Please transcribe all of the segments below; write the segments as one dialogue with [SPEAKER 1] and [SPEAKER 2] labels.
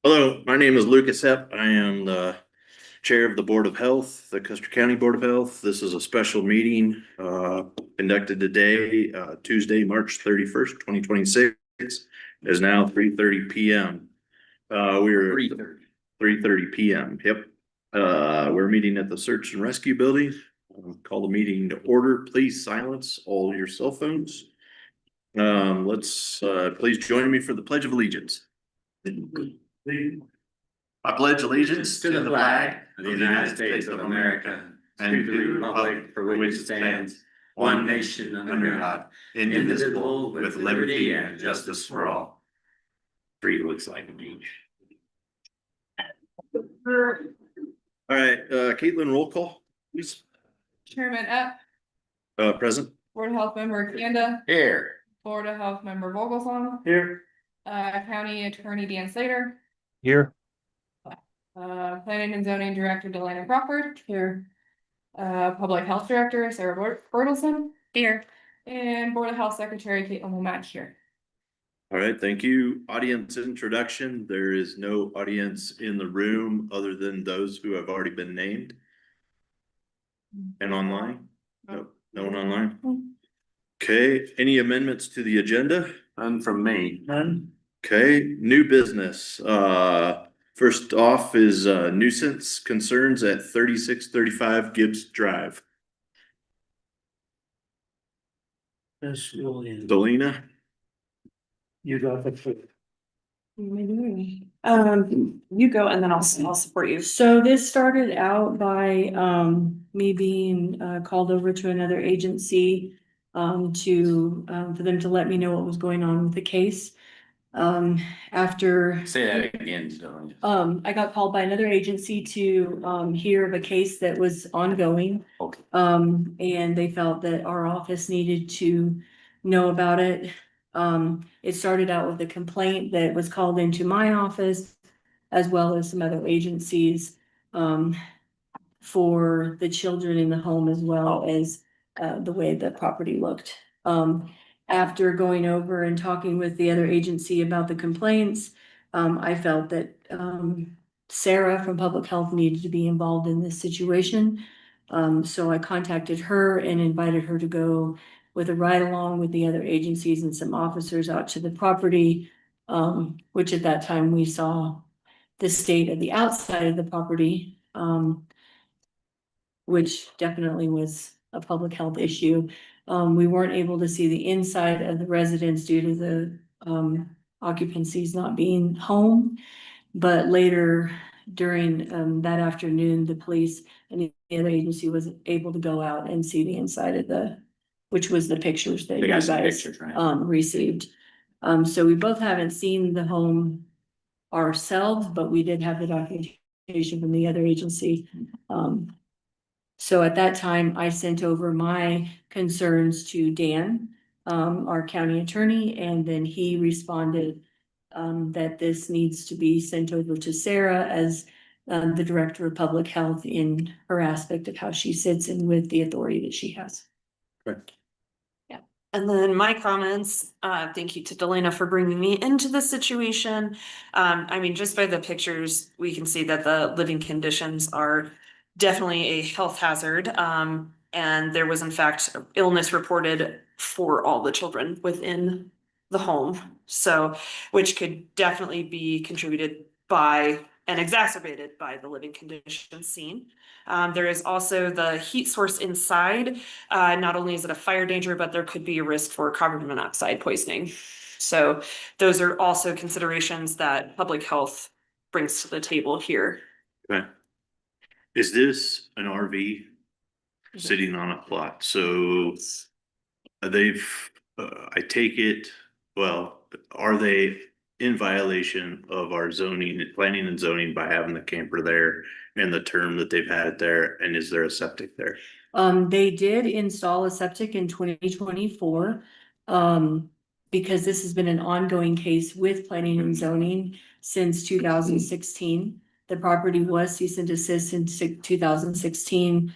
[SPEAKER 1] Hello, my name is Lucas Hepp. I am the Chair of the Board of Health, the Custer County Board of Health. This is a special meeting conducted today, Tuesday, March 31st, 2026. It is now 3:30 PM. We're 3:30 PM. Yep. We're meeting at the Search and Rescue Building. Call the meeting to order. Please silence all your cell phones. Let's please join me for the Pledge of Allegiance. I pledge allegiance to the flag of the United States of America and to the republic for which it stands, one nation under God, indivisible, with liberty and justice for all. Three looks like a beach. All right, Caitlin, roll call, please.
[SPEAKER 2] Chairman Epp,
[SPEAKER 1] Present.
[SPEAKER 2] Board of Health Member Kanda,
[SPEAKER 1] Here.
[SPEAKER 2] Board of Health Member Vogelsong,
[SPEAKER 1] Here.
[SPEAKER 2] County Attorney Dan Slater,
[SPEAKER 3] Here.
[SPEAKER 2] Planning and Zoning Director Delana Crawford. Here. Public Health Director Sarah Bertelson. Here. And Board of Health Secretary Caitlin Womack here.
[SPEAKER 1] All right, thank you. Audience introduction. There is no audience in the room other than those who have already been named. And online? No, no one online. Okay, any amendments to the agenda?
[SPEAKER 3] None from me.
[SPEAKER 1] None. Okay, new business. First off is nuisance concerns at 3635 Gibbs Drive.
[SPEAKER 3] Yes, Julian.
[SPEAKER 1] Delina?
[SPEAKER 3] You got the.
[SPEAKER 4] You go and then I'll support you. So this started out by, me being, called over to another agency, for them to let me know what was going on with the case. After.
[SPEAKER 3] Say that again, Dylan.
[SPEAKER 4] I got called by another agency to, hear of a case that was ongoing.
[SPEAKER 3] Okay.
[SPEAKER 4] And they felt that our office needed to know about it. It started out with a complaint that was called into my office as well as some other agencies, for the children in the home as well as, the way the property looked. After going over and talking with the other agency about the complaints, I felt that, Sarah from Public Health needed to be involved in this situation. So I contacted her and invited her to go with a ride along with the other agencies and some officers out to the property. Which at that time we saw the state of the outside of the property, which definitely was a public health issue. We weren't able to see the inside of the residence due to the occupancies not being home. But later during that afternoon, the police and the other agency was able to go out and see the inside of which was the pictures that you guys received. So we both haven't seen the home ourselves, but we did have the documentation from the other agency. So at that time, I sent over my concerns to Dan, our county attorney, and then he responded that this needs to be sent over to Sarah as the director of public health in her aspect of how she sits and with the authority that she has.
[SPEAKER 1] Correct.
[SPEAKER 4] And then my comments, thank you to Delana for bringing me into this situation. I mean, just by the pictures, we can see that the living conditions are definitely a health hazard. And there was in fact illness reported for all the children within the home. So, which could definitely be contributed by and exacerbated by the living conditions seen. There is also the heat source inside. Not only is it a fire danger, but there could be a risk for carbon monoxide poisoning. So those are also considerations that public health brings to the table here.
[SPEAKER 1] Okay. Is this an RV sitting on a plot? So I take it, well, are they in violation of our zoning, planning and zoning by having the camper there and the term that they've had it there? And is there a septic there?
[SPEAKER 4] They did install a septic in 2024. Because this has been an ongoing case with planning and zoning since 2016. The property was cease and desist in 2016.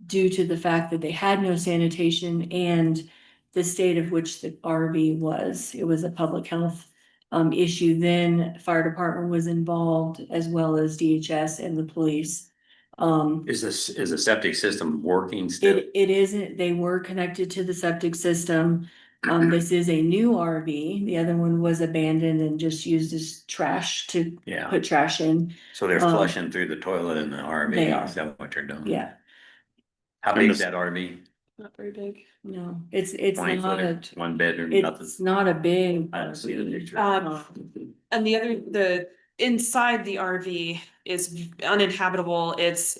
[SPEAKER 4] Due to the fact that they had no sanitation and the state of which the RV was. It was a public health issue, then fire department was involved as well as DHS and the police.
[SPEAKER 3] Is the septic system working still?
[SPEAKER 4] It isn't, they were connected to the septic system. This is a new RV. The other one was abandoned and just used as trash to
[SPEAKER 3] Yeah,
[SPEAKER 4] put trash in.
[SPEAKER 3] so they're
[SPEAKER 4] um,
[SPEAKER 3] flushing through the toilet in the RV.
[SPEAKER 4] They are.
[SPEAKER 3] Is that what they're doing?
[SPEAKER 4] Yeah,
[SPEAKER 3] How big is that RV?
[SPEAKER 2] Not very big.
[SPEAKER 4] no, it's
[SPEAKER 3] 20
[SPEAKER 4] not a,
[SPEAKER 3] footer, 1 bedroom, nothing.
[SPEAKER 4] it's not a big.
[SPEAKER 3] I don't see the picture.
[SPEAKER 2] And the inside the RV is uninhabitable. It's,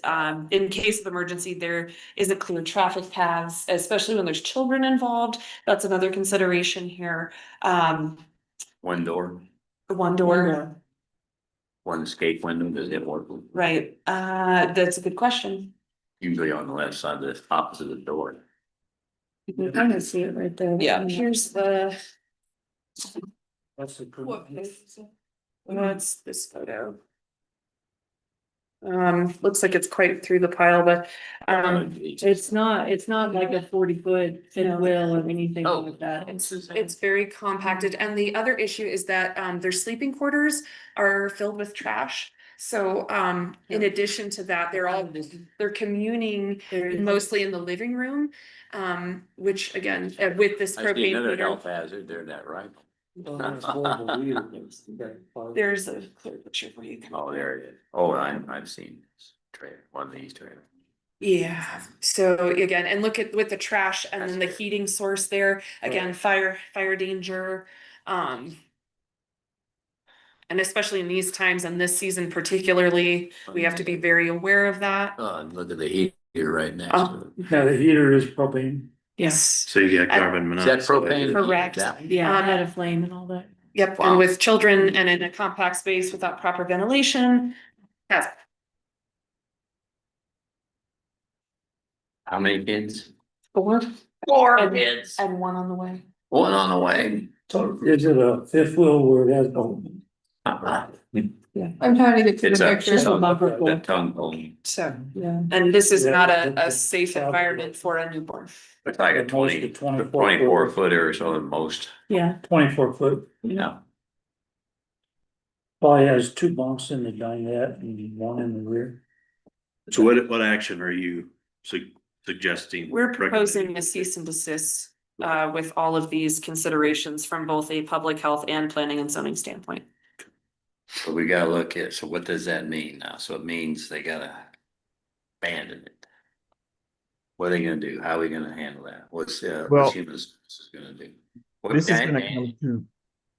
[SPEAKER 2] in case of emergency, there isn't clear traffic paths, especially when there's children involved. That's another consideration here.
[SPEAKER 3] One door,
[SPEAKER 2] One door,
[SPEAKER 3] one escape window, does it work?
[SPEAKER 2] right? That's a good question.
[SPEAKER 3] Usually on the left side, the opposite of the door.
[SPEAKER 4] You can kind of see it right there.
[SPEAKER 2] Yeah, here's the,
[SPEAKER 3] That's the.
[SPEAKER 2] what's this photo? Looks like it's quite through the pile, but,
[SPEAKER 4] It's not like a 40-foot fifth
[SPEAKER 2] No.
[SPEAKER 4] wheel or anything
[SPEAKER 3] Oh.
[SPEAKER 4] like that.
[SPEAKER 2] it's very compacted. And the other issue is that, their sleeping quarters are filled with trash. So, in addition to that, they're communing mostly in the living room. Which again, with this
[SPEAKER 3] I see
[SPEAKER 2] propane
[SPEAKER 3] another
[SPEAKER 2] heater,
[SPEAKER 3] health hazard there, that right?
[SPEAKER 2] there's a clear picture for you.
[SPEAKER 3] Oh, there it is. Oh, I've seen this trailer, one of these trailers.
[SPEAKER 2] Yeah, so again, and look at with the trash and then the
[SPEAKER 3] That's scary.
[SPEAKER 2] heating source there, again, fire danger. And especially in these times and this season particularly, we have to be very aware of that.
[SPEAKER 3] And look at the heater right next to it.
[SPEAKER 5] Now, the heater is propane.
[SPEAKER 2] Yes.
[SPEAKER 1] So you got carbon
[SPEAKER 3] Is that
[SPEAKER 1] monoxide.
[SPEAKER 3] propane?
[SPEAKER 2] Correct.
[SPEAKER 3] That-
[SPEAKER 4] Yeah, it had a flame and all that.
[SPEAKER 2] Yep,
[SPEAKER 3] Wow.
[SPEAKER 2] and with children and in a compact space without proper ventilation. Yes,
[SPEAKER 3] How many kids?
[SPEAKER 2] four.
[SPEAKER 3] Four
[SPEAKER 2] And-
[SPEAKER 3] kids.
[SPEAKER 2] And one on the way.
[SPEAKER 3] One on the way.
[SPEAKER 5] So is it a fifth wheel where it has no?
[SPEAKER 2] I'm trying to get to
[SPEAKER 3] It's
[SPEAKER 2] the
[SPEAKER 3] a,
[SPEAKER 2] picture.
[SPEAKER 3] the tongue pulling.
[SPEAKER 2] So,
[SPEAKER 4] Yeah.
[SPEAKER 2] and this is
[SPEAKER 5] Yeah,
[SPEAKER 2] not
[SPEAKER 5] the-
[SPEAKER 2] a safe environment for a newborn.
[SPEAKER 3] It's like a
[SPEAKER 5] Most of
[SPEAKER 3] 24 footer or so at most.
[SPEAKER 4] Yeah,
[SPEAKER 5] 24 foot.
[SPEAKER 3] Yeah.
[SPEAKER 5] Probably has two bunks in the dinette and one in the rear.
[SPEAKER 1] So what action are you suggesting?
[SPEAKER 2] We're proposing a cease and desist, with all of these considerations from both a public health and planning and zoning standpoint.
[SPEAKER 3] So we gotta look at, so what does that mean now? So it means they gotta abandon it. What are they gonna do? How are we gonna handle that? What's
[SPEAKER 6] Well,
[SPEAKER 3] human services gonna do?
[SPEAKER 6] This is gonna come to,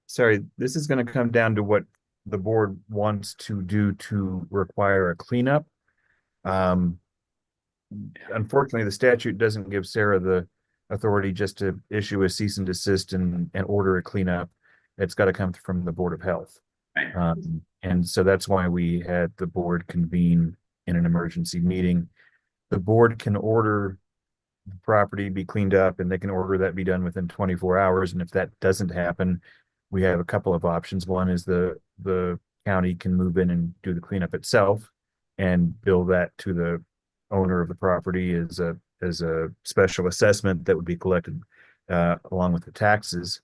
[SPEAKER 6] sorry, this is gonna come down to what the board wants to do to require a cleanup. Unfortunately, the statute doesn't give Sarah the authority just to issue a cease and desist and order a cleanup. It's gotta come from the Board of Health.
[SPEAKER 3] Right.
[SPEAKER 6] And so that's why we had the board convene in an emergency meeting. The board can order the property be cleaned up and they can order that be done within 24 hours. And if that doesn't happen, we have a couple of options. One is the county can move in and do the cleanup itself and bill that to the owner of the property as a special assessment that would be collected along with the taxes.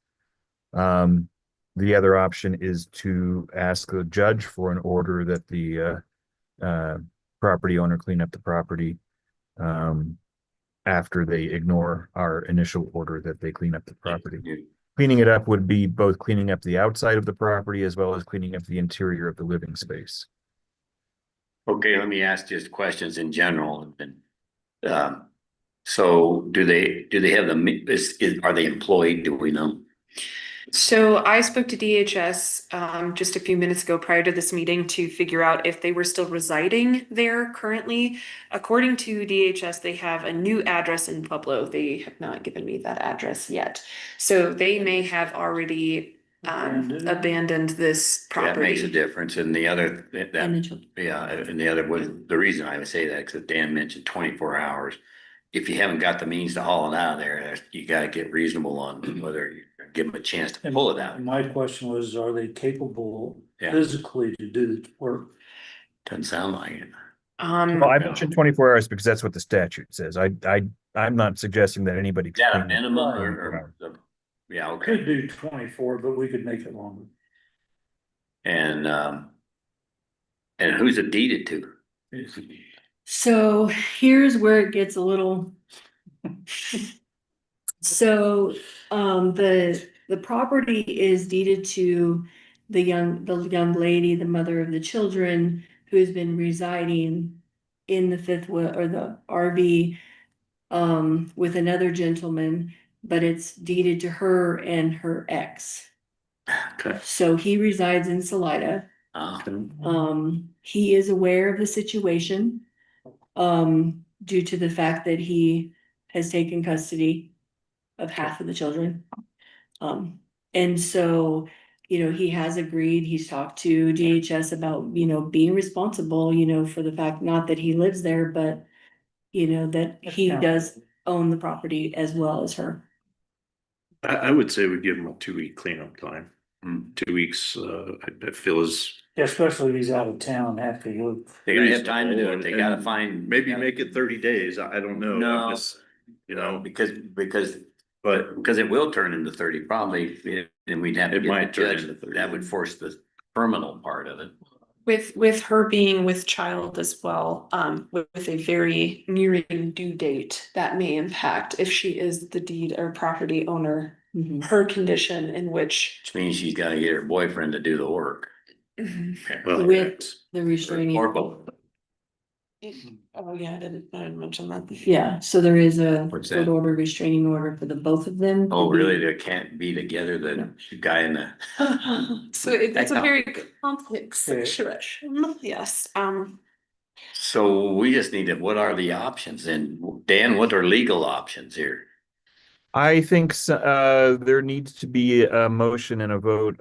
[SPEAKER 6] The other option is to ask the judge for an order that the property owner clean up the property after they ignore our initial order that they clean up the property. Cleaning it up would be both cleaning up the outside of the property as well as cleaning up the interior of the living space.
[SPEAKER 3] Okay, let me ask just questions in general. So do they have are they employed? Do we know?
[SPEAKER 2] So I spoke to DHS just a few minutes ago prior to this meeting to figure out if they were still residing there currently. According to DHS, they have a new address in Pueblo. They have not given me that address yet. So they may have already abandoned this
[SPEAKER 3] That makes a
[SPEAKER 2] property.
[SPEAKER 3] difference. And the other,
[SPEAKER 4] and the children.
[SPEAKER 3] yeah, and the other was, the reason I would say that, because Dan mentioned 24 hours. If you haven't got the means to haul it out of there, you gotta get reasonable on whether you give them a chance to pull it out.
[SPEAKER 5] And my question was, are they capable
[SPEAKER 3] Yeah.
[SPEAKER 5] physically to do the work?
[SPEAKER 3] Doesn't sound like it.
[SPEAKER 6] Well, I mentioned 24 hours because that's what the statute says. I'm not suggesting that anybody.
[SPEAKER 3] Is that a
[SPEAKER 6] clean it.
[SPEAKER 3] minimum or yeah,
[SPEAKER 5] Could
[SPEAKER 3] okay.
[SPEAKER 5] do 24, but we could make it longer.
[SPEAKER 3] And who's it deeded to?
[SPEAKER 4] So here's where it gets a little. So, the property is deeded to the young lady, the mother of the children, who's been residing in the fifth wheel or the RV, with another gentleman, but it's deeded to her and her ex.
[SPEAKER 1] Okay.
[SPEAKER 4] So he resides in Salida. He is aware of the situation, due to the fact that he has taken custody of half of the children. And so, he has agreed, he's talked to DHS about, being responsible, for the fact, not that he lives there, but that he does own the property as well as her.
[SPEAKER 1] I would say we give them a 2-week cleanup time. 2 weeks, I feel is.
[SPEAKER 5] Especially if he's out of town after you.
[SPEAKER 3] They gotta have time to do it. They gotta
[SPEAKER 1] And
[SPEAKER 3] find.
[SPEAKER 1] Maybe make it 30 days. I don't know.
[SPEAKER 3] No.
[SPEAKER 1] I'm just,
[SPEAKER 3] Because
[SPEAKER 1] but
[SPEAKER 3] it will turn into 30 probably, and we'd have to
[SPEAKER 1] It
[SPEAKER 3] get
[SPEAKER 1] might
[SPEAKER 3] the
[SPEAKER 1] turn
[SPEAKER 3] judge,
[SPEAKER 1] into 30.
[SPEAKER 3] that would force the terminal part of it.
[SPEAKER 2] With her being with child as well, with a very nearing due date, that may impact if she is the deed or property owner, her condition in which.
[SPEAKER 3] Which means she's gotta get her boyfriend to do the work.
[SPEAKER 1] well,
[SPEAKER 4] With the restraining.
[SPEAKER 3] Or both.
[SPEAKER 2] Oh, yeah, I didn't mention that.
[SPEAKER 4] Yeah, so there is a
[SPEAKER 3] What's
[SPEAKER 4] court
[SPEAKER 3] that?
[SPEAKER 4] order, restraining order for the both of them.
[SPEAKER 3] Oh, really? They can't be together, the guy in the.
[SPEAKER 2] So it's a very complex situation, yes,
[SPEAKER 3] So we just need to, what are the options? And Dan, what are legal options here?
[SPEAKER 6] I think there needs to be a motion and a vote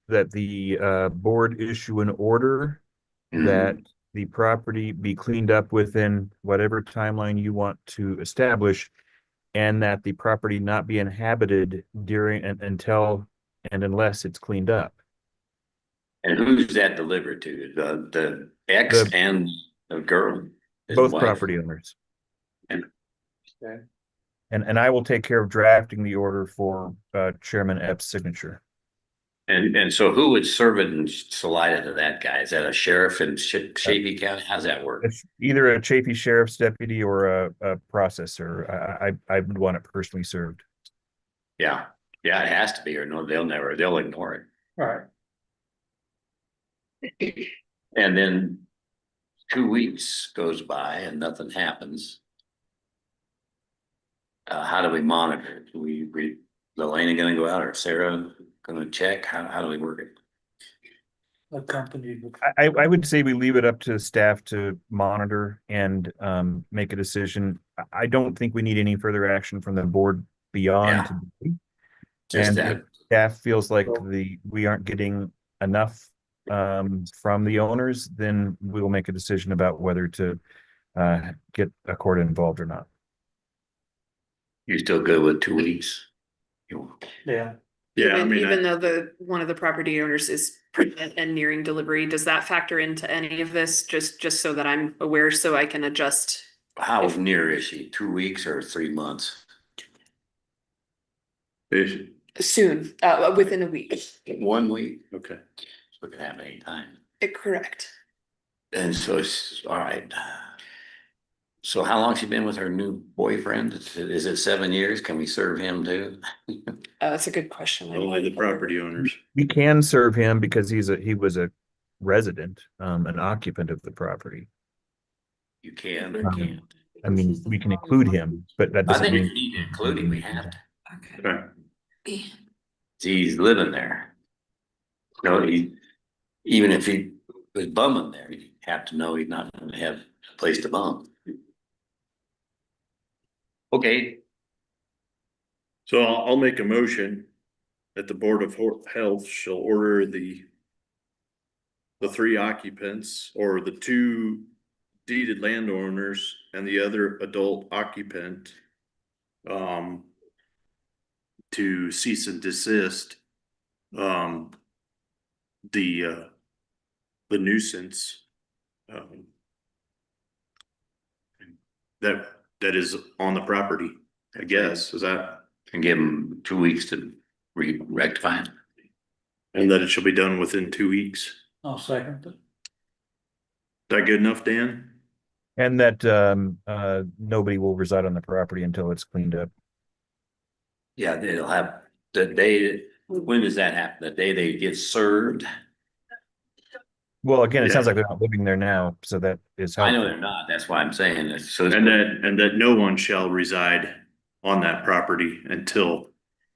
[SPEAKER 6] that the board issue an order that the property be cleaned up within whatever timeline you want to establish, and that the property not be inhabited during and until and unless it's cleaned up.
[SPEAKER 3] And who's that delivered to? The ex and the girl? His
[SPEAKER 6] Both
[SPEAKER 3] wife?
[SPEAKER 6] property owners.
[SPEAKER 3] And-
[SPEAKER 6] And I will take care of drafting the order for Chairman Epps' signature.
[SPEAKER 3] And so who would serve it in Salida to that guy? Is that a sheriff in Shavy County? How's that work?
[SPEAKER 6] It's either a Chaffey Sheriff's deputy or a processor. I would want it personally served.
[SPEAKER 3] Yeah, it has to be, or no, they'll ignore it.
[SPEAKER 5] Right.
[SPEAKER 3] And then 2 weeks goes by and nothing happens. How do we monitor it? We Lelena gonna go out or Sarah gonna check? How do we work it?
[SPEAKER 5] Accompanied with.
[SPEAKER 6] I would say we leave it up to staff to monitor and make a decision. I don't think we need any further action from the board beyond today.
[SPEAKER 3] Just
[SPEAKER 6] And
[SPEAKER 3] that.
[SPEAKER 6] if staff feels like we aren't getting enough from the owners, then we will make a decision about whether to get a court involved or not.
[SPEAKER 3] You're still good with 2 weeks?
[SPEAKER 5] Yeah.
[SPEAKER 1] yeah, I mean,
[SPEAKER 2] even though one of the property owners is pregnant and nearing delivery, does that factor into any of this? Just so that I'm aware, so I can adjust.
[SPEAKER 3] How near is she? 2 weeks or 3 months?
[SPEAKER 2] Soon, within a week.
[SPEAKER 3] 1 week?
[SPEAKER 1] okay.
[SPEAKER 3] So it can happen anytime.
[SPEAKER 2] Correct.
[SPEAKER 3] And so it's all right. So how long she been with her new boyfriend? Is it 7 years? Can we serve him too?
[SPEAKER 2] That's a good question.
[SPEAKER 1] Only the property owners.
[SPEAKER 6] We can serve him because he was a resident, an occupant of the property.
[SPEAKER 3] You can or can't?
[SPEAKER 6] I mean, we can include him, but that
[SPEAKER 3] I
[SPEAKER 6] doesn't
[SPEAKER 3] think we
[SPEAKER 6] mean.
[SPEAKER 3] need to include him. We have to.
[SPEAKER 2] Okay.
[SPEAKER 1] Okay.
[SPEAKER 3] He's living there. No, even if he was bumming there, you have to know he's not gonna have a place to bum. Okay,
[SPEAKER 1] So I'll make a motion that the Board of Health shall order the 3 occupants or the 2 deeded landowners and the other adult occupant to cease and desist the nuisance that is on the property, I guess. Is that?
[SPEAKER 3] and give him 2 weeks to rectify it.
[SPEAKER 1] And that it shall be done within 2 weeks.
[SPEAKER 5] I'll second it.
[SPEAKER 1] That good enough, Dan?
[SPEAKER 6] And that nobody will reside on the property until it's cleaned up.
[SPEAKER 3] Yeah, they'll have the day, when does that happen? The day they get served?
[SPEAKER 6] Well, again, it
[SPEAKER 1] Yeah.
[SPEAKER 6] sounds like they're not living there now, so that is
[SPEAKER 3] I know
[SPEAKER 6] helpful.
[SPEAKER 3] they're not, that's why I'm saying this, so.
[SPEAKER 1] And that no one shall reside on that property until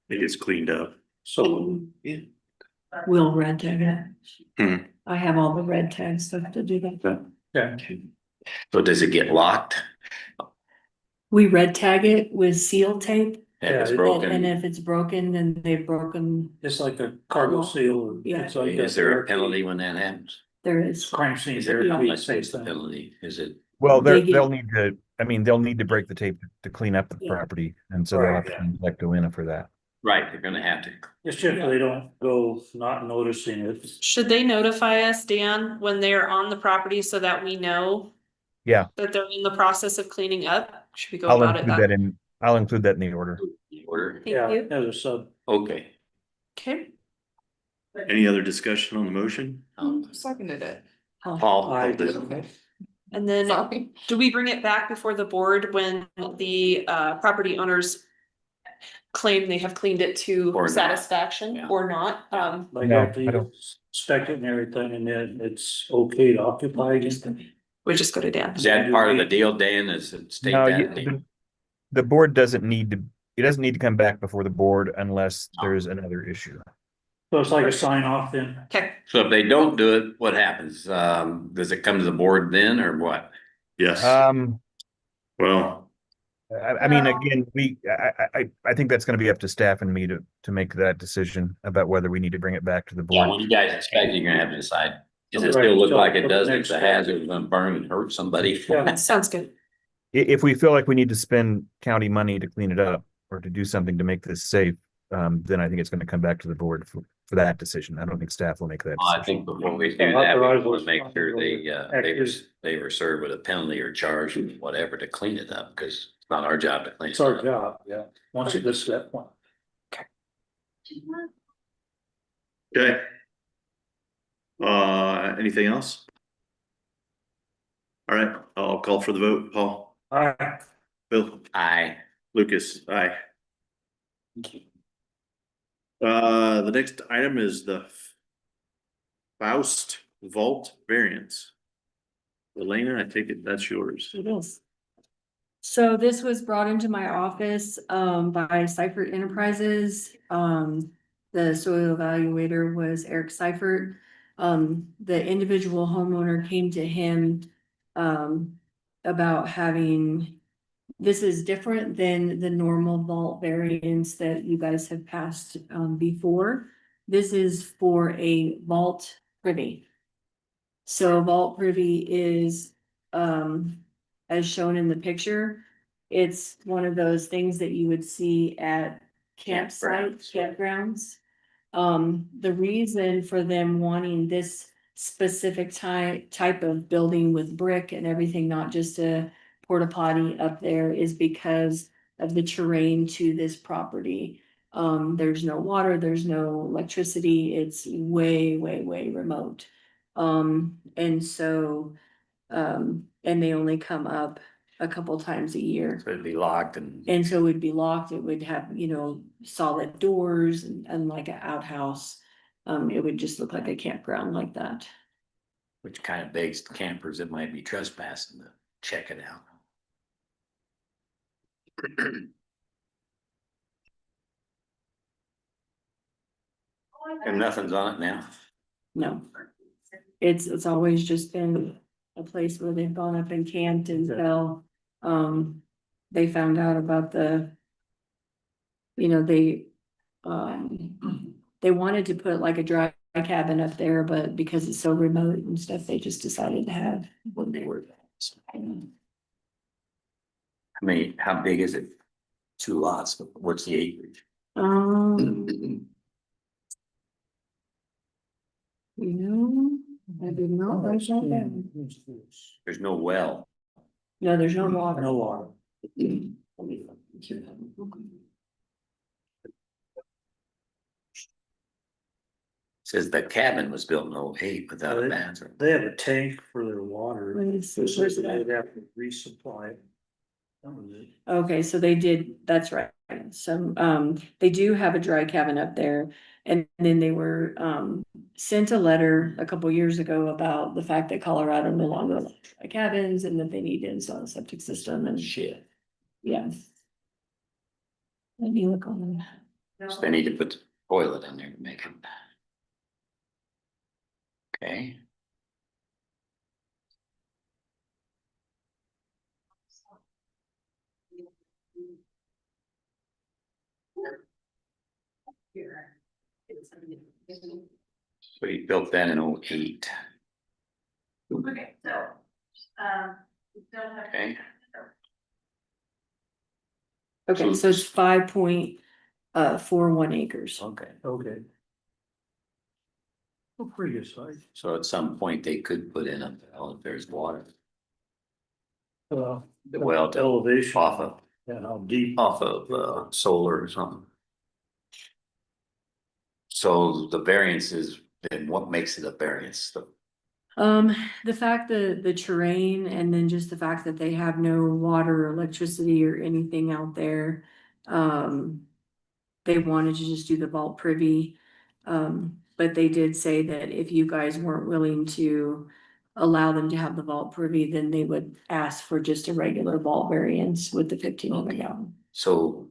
[SPEAKER 1] it gets cleaned up.
[SPEAKER 5] So,
[SPEAKER 4] We'll red tag it.
[SPEAKER 1] Hmm.
[SPEAKER 4] I have all the red tag stuff to do that.
[SPEAKER 5] yeah,
[SPEAKER 3] So does it get locked?
[SPEAKER 4] We red tag it with seal tape.
[SPEAKER 3] If it's
[SPEAKER 5] Yeah,
[SPEAKER 3] broken?
[SPEAKER 4] And if it's broken, then they've broken,
[SPEAKER 5] it's like a cargo seal.
[SPEAKER 4] Yeah.
[SPEAKER 5] It's like
[SPEAKER 3] Is there a penalty when that happens?
[SPEAKER 4] there is.
[SPEAKER 5] Crime scene
[SPEAKER 3] Is there, how
[SPEAKER 5] therapy,
[SPEAKER 3] much
[SPEAKER 5] same
[SPEAKER 3] is the
[SPEAKER 5] thing.
[SPEAKER 3] penalty? Is it?
[SPEAKER 6] Well,
[SPEAKER 4] They
[SPEAKER 6] they'll
[SPEAKER 4] get-
[SPEAKER 6] need to, I mean, they'll need to break the tape to clean up the
[SPEAKER 4] Yeah.
[SPEAKER 6] property, and so they'll have to
[SPEAKER 5] Right,
[SPEAKER 6] contact Goanna for that.
[SPEAKER 3] Right, they're gonna have to.
[SPEAKER 5] It's just they don't go not noticing it.
[SPEAKER 2] Should they notify us, Dan, when they're on the property so that we know
[SPEAKER 6] Yeah,
[SPEAKER 2] that they're in the process of cleaning up? Should we go
[SPEAKER 6] I'll
[SPEAKER 2] about it
[SPEAKER 6] include
[SPEAKER 2] that?
[SPEAKER 6] that in, I'll include that in the order.
[SPEAKER 3] Order,
[SPEAKER 2] Thank
[SPEAKER 5] Yeah,
[SPEAKER 2] you.
[SPEAKER 5] as a sub.
[SPEAKER 3] okay.
[SPEAKER 2] Okay.
[SPEAKER 1] Any other discussion on the motion?
[SPEAKER 2] Seconded it.
[SPEAKER 3] Paul,
[SPEAKER 5] Aye.
[SPEAKER 3] okay.
[SPEAKER 2] And then do we bring it back before the board when the property owners claim they have cleaned it
[SPEAKER 3] Or
[SPEAKER 2] to
[SPEAKER 3] not.
[SPEAKER 2] satisfaction
[SPEAKER 3] Yeah.
[SPEAKER 2] or not?
[SPEAKER 5] Like
[SPEAKER 6] No,
[SPEAKER 5] after
[SPEAKER 6] I
[SPEAKER 5] you
[SPEAKER 6] don't.
[SPEAKER 5] inspect it and everything, and then it's okay to occupy again.
[SPEAKER 2] We just go to Dan.
[SPEAKER 3] Is that part of the deal, Dan, is it state
[SPEAKER 6] No,
[SPEAKER 3] that?
[SPEAKER 6] the board doesn't need to, it doesn't need to come back before the board unless there's another issue.
[SPEAKER 5] So it's like a sign off then.
[SPEAKER 2] Okay,
[SPEAKER 3] So if they don't do it, what happens? Does it come to the board then or what?
[SPEAKER 1] Yes. Well,
[SPEAKER 6] I mean, again, I think that's gonna be up to staff and me to make that decision about whether we need to bring it back to the
[SPEAKER 3] Yeah,
[SPEAKER 6] board.
[SPEAKER 3] when you guys inspect, you're gonna have to decide. Does it
[SPEAKER 5] Right,
[SPEAKER 3] still look
[SPEAKER 5] so
[SPEAKER 3] like it
[SPEAKER 5] what the
[SPEAKER 3] does?
[SPEAKER 5] next
[SPEAKER 3] It's a
[SPEAKER 5] step?
[SPEAKER 3] hazard, it's gonna burn and hurt somebody.
[SPEAKER 5] Yeah.
[SPEAKER 2] sounds good.
[SPEAKER 6] If we feel like we need to spend county money to clean it up or to do something to make this safe, then I think it's gonna come back to the board for that decision. I don't think staff will make that
[SPEAKER 3] I
[SPEAKER 6] decision.
[SPEAKER 3] think before we do that, we
[SPEAKER 5] Authorize
[SPEAKER 3] want
[SPEAKER 5] those
[SPEAKER 3] to make sure
[SPEAKER 5] actors.
[SPEAKER 3] they were served with a penalty or charge, whatever, to clean it up, because it's not our job to clean it
[SPEAKER 5] It's our
[SPEAKER 3] up.
[SPEAKER 5] job, yeah. Once it gets to that point.
[SPEAKER 1] okay. Anything else? All right, I'll call for the vote. Paul,
[SPEAKER 5] All right.
[SPEAKER 1] Bill,
[SPEAKER 3] Aye.
[SPEAKER 1] Lucas, aye. The next item is the Faust Vault variance. Elena, I take it that's yours.
[SPEAKER 4] It is. So this was brought into my office, by Seifert Enterprises. The soil evaluator was Eric Seifert. The individual homeowner came to him, about having, this is different than the normal vault variance that you guys have passed, before. This is for a vault privy. So vault privy is, as shown in the picture, it's one of those things that you would see at campsites, campgrounds. The reason for them wanting this specific type of building with brick and everything, not just a porta potty up there, is because of the terrain to this property. There's no water, there's no electricity, it's way, way, way remote. And so, and they only come up a couple times a year.
[SPEAKER 3] So it'd be locked and.
[SPEAKER 4] And so it would be locked, it would have, solid doors and like an outhouse. It would just look like a campground like that.
[SPEAKER 3] Which kind of begs the campers that might be trespassing to check it out. And nothing's on it now.
[SPEAKER 4] No. It's always just been a place where they've gone up and camped until, they found out about they wanted to put like a dry cabin up there, but because it's so remote and stuff, they just decided to have what they were.
[SPEAKER 3] I mean, how big is it? 2 lots, what's the acreage?
[SPEAKER 4] I did not write that down.
[SPEAKER 3] There's no well.
[SPEAKER 4] No, there's no water.
[SPEAKER 5] No water.
[SPEAKER 3] Says the cabin was built in '08 without a bathroom.
[SPEAKER 5] They have a tank for their water.
[SPEAKER 4] Let me see,
[SPEAKER 5] They said
[SPEAKER 4] where's it at?
[SPEAKER 5] they'd have to resupply it. That was it.
[SPEAKER 4] Okay, so they did, that's right. So, they do have a dry cabin up there. And then they were, sent a letter a couple years ago about the fact that Colorado no longer allows dry cabins and that they need to install a septic system and
[SPEAKER 3] Shit.
[SPEAKER 4] yeah. Let me look on.
[SPEAKER 3] So they need to put the toilet in there to make it. Okay. So he built that in '08.
[SPEAKER 2] Okay, so,
[SPEAKER 3] Okay.
[SPEAKER 4] Okay, so it's 5.41 acres.
[SPEAKER 3] Okay.
[SPEAKER 5] Okay. Oh, pretty good size.
[SPEAKER 3] So at some point they could put in a well if there's water. The well to
[SPEAKER 5] Elevation.
[SPEAKER 3] off of
[SPEAKER 5] Yeah, how deep.
[SPEAKER 3] solar or something. So the variance is, then what makes it a variance?
[SPEAKER 4] The fact that the terrain and then just the fact that they have no water, or electricity or anything out there. They wanted to just do the vault privy. But they did say that if you guys weren't willing to allow them to have the vault privy, then they would ask for just a regular vault variance with the 1,500 gallon.
[SPEAKER 3] So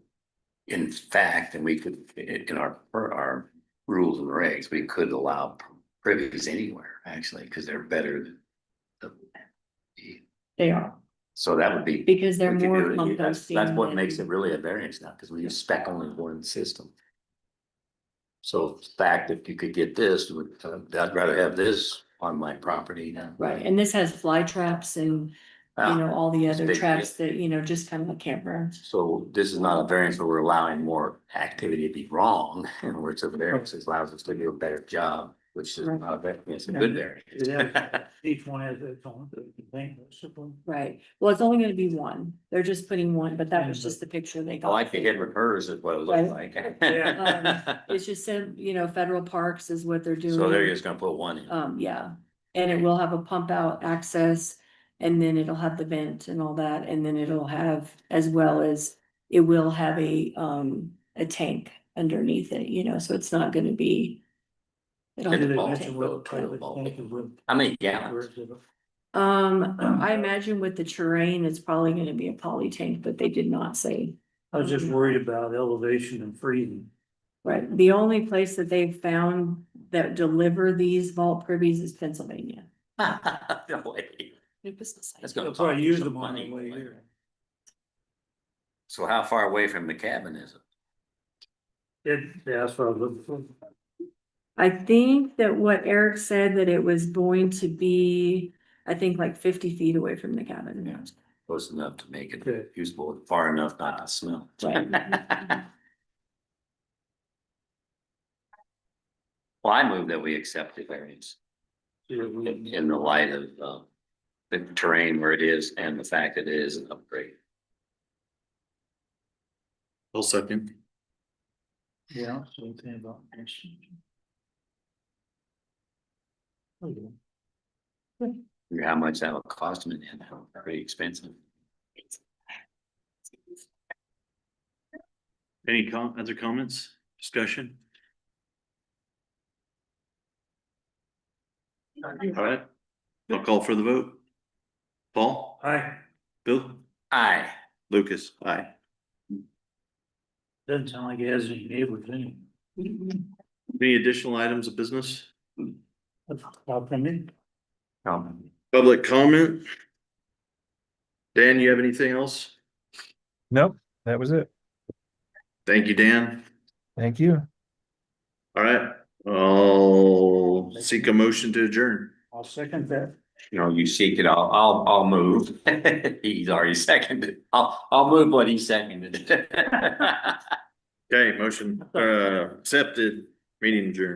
[SPEAKER 3] in fact, and we could, in our rules and regs, we could allow privies anywhere, actually, because they're better than
[SPEAKER 4] They are,
[SPEAKER 3] so that would be.
[SPEAKER 4] because they're
[SPEAKER 3] we could
[SPEAKER 4] more
[SPEAKER 3] do it. That's
[SPEAKER 4] composting.
[SPEAKER 3] what
[SPEAKER 4] than-
[SPEAKER 3] makes it really a variance now, because we use spec only one system. So the fact, if you could get this, I'd rather have this on my property now.
[SPEAKER 4] Right, and this has fly traps and, you know, all the
[SPEAKER 3] it's
[SPEAKER 4] other
[SPEAKER 3] big,
[SPEAKER 4] traps that, you know, just kind of like campgrounds.
[SPEAKER 3] So this is not a variance where we're allowing more activity to be wrong, and where it's a variance, it allows us to do a better job, which is not a variance, it's a good variance.
[SPEAKER 5] Each one has its own thing.
[SPEAKER 4] Right, well, it's only gonna be one, they're just putting one, but that was just the picture they
[SPEAKER 3] I
[SPEAKER 4] got.
[SPEAKER 3] like the hit with hers is what it looks like.
[SPEAKER 4] It's just said, you know, federal parks is what they're doing.
[SPEAKER 3] So they're just gonna put one in.
[SPEAKER 4] Yeah, and it will have a pump out access, and then it'll have the vent and all that, and then it'll have, as well as, it will have a tank underneath it, you know, so it's not gonna be. It'll
[SPEAKER 3] Did
[SPEAKER 4] have
[SPEAKER 3] they
[SPEAKER 4] a
[SPEAKER 3] mention
[SPEAKER 4] tank.
[SPEAKER 5] What type of tank is with?
[SPEAKER 3] How many gallons?
[SPEAKER 4] I imagine with the terrain, it's probably gonna be a poly tank, but they did not say.
[SPEAKER 5] I was just worried about elevation and freezing.
[SPEAKER 4] Right, the only place that they've found that deliver these vault privies is Pennsylvania.
[SPEAKER 3] No way. That's gonna
[SPEAKER 5] That's why I
[SPEAKER 3] cost you
[SPEAKER 5] use
[SPEAKER 3] some
[SPEAKER 5] them on
[SPEAKER 3] money.
[SPEAKER 5] the way here.
[SPEAKER 3] So how far away from the cabin is it?
[SPEAKER 5] That's what I was looking for.
[SPEAKER 4] I think that what Eric said that it was going to be, I think like 50 feet away from the cabin.
[SPEAKER 3] Yeah. Close enough to make
[SPEAKER 5] Okay.
[SPEAKER 3] it usable, far enough not to smell.
[SPEAKER 4] Right.
[SPEAKER 3] Well, I move that we accept the variance in the light of the terrain where it is and the fact that it is an upgrade.
[SPEAKER 1] I'll second.
[SPEAKER 5] Yeah, same thing about this.
[SPEAKER 3] How much that will cost them in the end, pretty expensive.
[SPEAKER 1] Any other comments, discussion? All right, I'll call for the vote. Paul,
[SPEAKER 5] Hi,
[SPEAKER 1] Bill,
[SPEAKER 3] Aye.
[SPEAKER 1] Lucas, aye.
[SPEAKER 5] doesn't sound like it has any neighbors in
[SPEAKER 1] Any additional items of business?
[SPEAKER 5] it. How come in?
[SPEAKER 1] Public comment? Dan, you have anything else?
[SPEAKER 6] Nope, that was it.
[SPEAKER 1] Thank you, Dan.
[SPEAKER 6] Thank you.
[SPEAKER 1] All right, I'll seek a motion to adjourn.
[SPEAKER 5] I'll second that.
[SPEAKER 3] You know, you seek it, I'll move. He's already seconded. I'll move what he seconded.
[SPEAKER 1] Okay, motion, accepted, meeting adjourned.